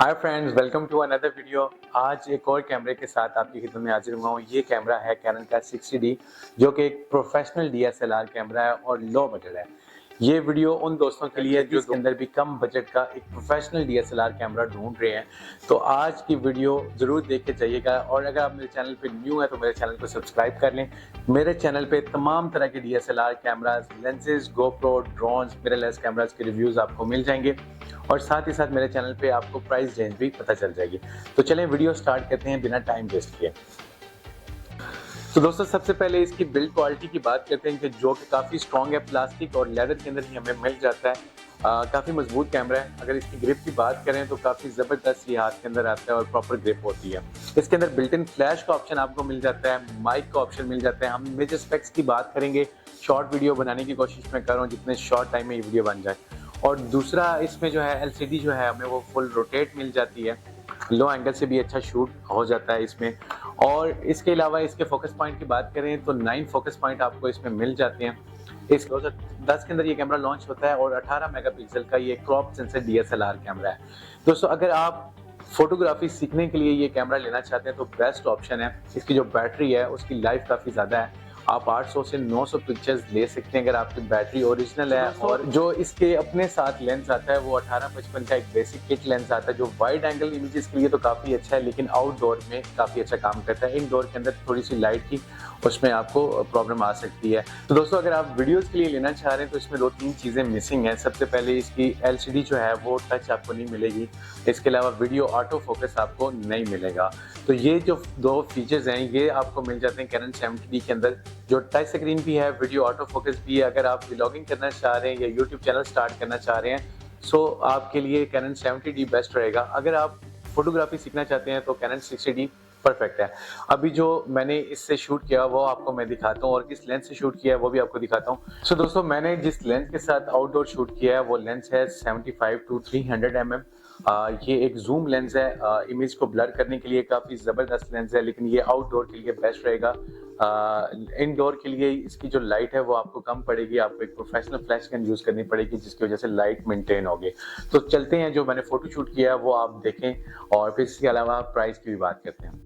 Hi friends, welcome to another video. आज एक और कैमरे के साथ आपकी खिदमत में हाजिर हुआ हूँ। ये कैमरा है कैनन का 60D, जो कि एक प्रोफेशनल DSLR कैमरा है और लो बजट है। ये वीडियो उन दोस्तों के लिए जो इसके अंदर भी कम बजट का एक प्रोफेशनल DSLR कैमरा ढूंढ रहे हैं। तो आज की वीडियो ज़रूर देख के जाइएगा, और अगर आप मेरे चैनल पे न्यू है तो मेरे चैनल को सब्सक्राइब कर लें। मेरे चैनल पे तमाम तरह के DSLR cameras, lenses, GoPro, drones, mirrorless cameras के रिव्यूज़ आपको मिल जाएंगे, और साथ ही साथ मेरे चैनल पे आपको प्राइस रेंज भी पता चल जाएगी। तो चलें वीडियो स्टार्ट करते हैं बिना टाइम वेस्ट किए। तो दोस्तों, सबसे पहले इसकी बिल्ड क्वालिटी की बात करते हैं, कि जो कि काफ़ी स्ट्रॉन्ग है। प्लास्टिक और लेदर के अंदर ही हमें मिल जाता है। काफ़ी मजबूत कैमरा है। अगर इसकी ग्रिप की बात करें तो काफ़ी ज़बरदस्त ये हाथ के अंदर आता है और प्रॉपर ग्रिप होती है। इसके अंदर बिल्ट इन फ्लैश का ऑप्शन आपको मिल जाता है, माइक का ऑप्शन मिल जाता है। हम मेजर स्पेक्स की बात करेंगे, शॉर्ट वीडियो बनाने की कोशिश मैं कर रहा हूँ जितने शॉर्ट टाइम में ये वीडियो बन जाए। और दूसरा, इसमें जो है LCD जो है हमें वो फुल रोटेट मिल जाती है, लो एंगल से भी अच्छा शूट हो जाता है इसमें। और इसके अलावा इसके फोकस पॉइंट की बात करें तो 9 फोकस पॉइंट आपको इसमें मिल जाते हैं। इस 2010 के अंदर ये कैमरा लॉन्च होता है, और 18 मेगापिक्सल का ये क्रॉप सेंसर DSLR कैमरा है। दोस्तों, अगर आप फोटोग्राफी सीखने के लिए ये कैमरा लेना चाहते हैं तो बेस्ट ऑप्शन है। इसकी जो बैटरी है उसकी लाइफ काफ़ी ज़्यादा है। आप 800 से 900 पिक्चर्स ले सकते हैं अगर आपकी बैटरी ओरिजिनल है। और जो इसके अपने साथ लेंस आता है वो 18-55 का एक बेसिक किट लेंस आता है, जो वाइड एंगल इमेजेस के लिए तो काफ़ी अच्छा है, लेकिन आउटडोर में काफ़ी अच्छा काम करता है। इनडोर के अंदर थोड़ी सी लाइट की उसमें आपको प्रॉब्लम आ सकती है। तो दोस्तों, अगर आप वीडियोस के लिए लेना चाह रहे हैं तो इसमें 2-3 चीज़ें मिसिंग हैं। सबसे पहले इसकी LCD जो है वो टच आपको नहीं मिलेगी। इसके अलावा वीडियो ऑटो फोकस आपको नहीं मिलेगा। तो ये जो 2 फीचर्स हैं ये आपको मिल जाते हैं कैनन 70D के अंदर, जो टच स्क्रीन भी है, वीडियो ऑटो फोकस भी है। अगर आप व्लॉगिंग करना चाह रहे हैं या यूट्यूब चैनल स्टार्ट करना चाह रहे हैं, सो आपके लिए कैनन 70D बेस्ट रहेगा। अगर आप फोटोग्राफी सीखना चाहते हैं तो कैनन 60D परफेक्ट है। अभी जो मैंने इससे शूट किया वो आपको मैं दिखाता हूँ, और किस लेंस से शूट किया है वो भी आपको दिखाता हूँ। सो दोस्तों, मैंने जिस लेंस के साथ आउटडोर शूट किया है वो लेंस है 75-300 mm। ये एक जूम लेंस है। इमेज को ब्लर करने के लिए काफ़ी ज़बरदस्त लेंस है, लेकिन ये आउटडोर के लिए बेस्ट रहेगा। इनडोर के लिए इसकी जो लाइट है वो आपको कम पड़ेगी, आपको एक प्रोफेशनल फ्लैश गन यूज़ करनी पड़ेगी, जिसकी वजह से लाइट मेंटेन होगी। तो चलते हैं, जो मैंने फ़ोटो शूट किया है वो आप देखें, और फिर इसके अलावा प्राइस की भी बात करते हैं।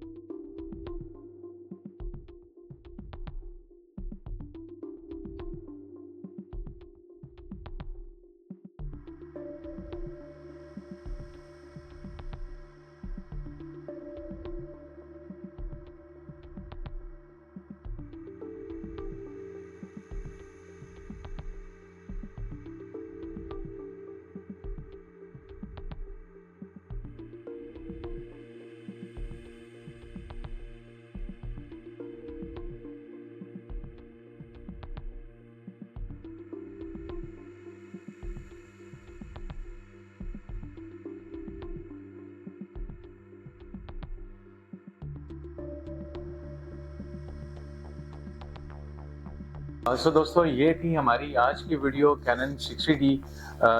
सो दोस्तों, ये थी हमारी आज की वीडियो कैनन 60D,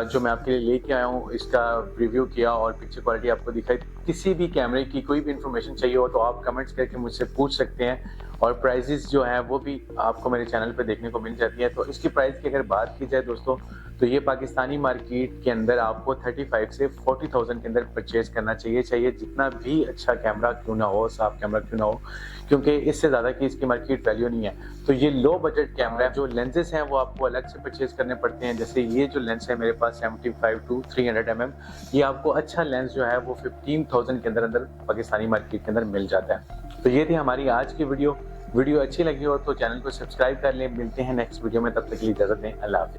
जो मैं आपके लिए लेके आया हूँ। इसका रिव्यू किया और पिक्चर क्वालिटी आपको दिखाई। किसी भी कैमरे की कोई भी इन्फॉर्मेशन चाहिए हो तो आप कमेंट्स करके मुझसे पूछ सकते हैं, और प्राइजेस जो हैं वो भी आपको मेरे चैनल पे देखने को मिल जाती है। तो इसकी प्राइस की अगर बात की जाए दोस्तों, तो ये पाकिस्तानी मार्केट के अंदर आपको 35 से 40,000 के अंदर परचेज करना चाहिए, जितना भी अच्छा कैमरा क्यों ना हो, साफ कैमरा क्यों ना हो, क्योंकि इससे ज़्यादा की इसकी मार्केट वैल्यू नहीं है। तो ये लो बजट कैमरा है। जो लेंसेज हैं वो आपको अलग से परचेज करने पड़ते हैं। जैसे ये जो लेंस है मेरे पास 75-300 mm, ये आपको अच्छा लेंस जो है वो 15,000 के अंदर पाकिस्तानी मार्केट के अंदर मिल जाता है। तो ये थी हमारी आज की वीडियो। वीडियो अच्छी लगी हो तो चैनल को सब्सक्राइब कर लें। मिलते हैं नेक्स्ट वीडियो में, तब तक के लिए इजाज़त दें। अल्लाह हाफ़िज़।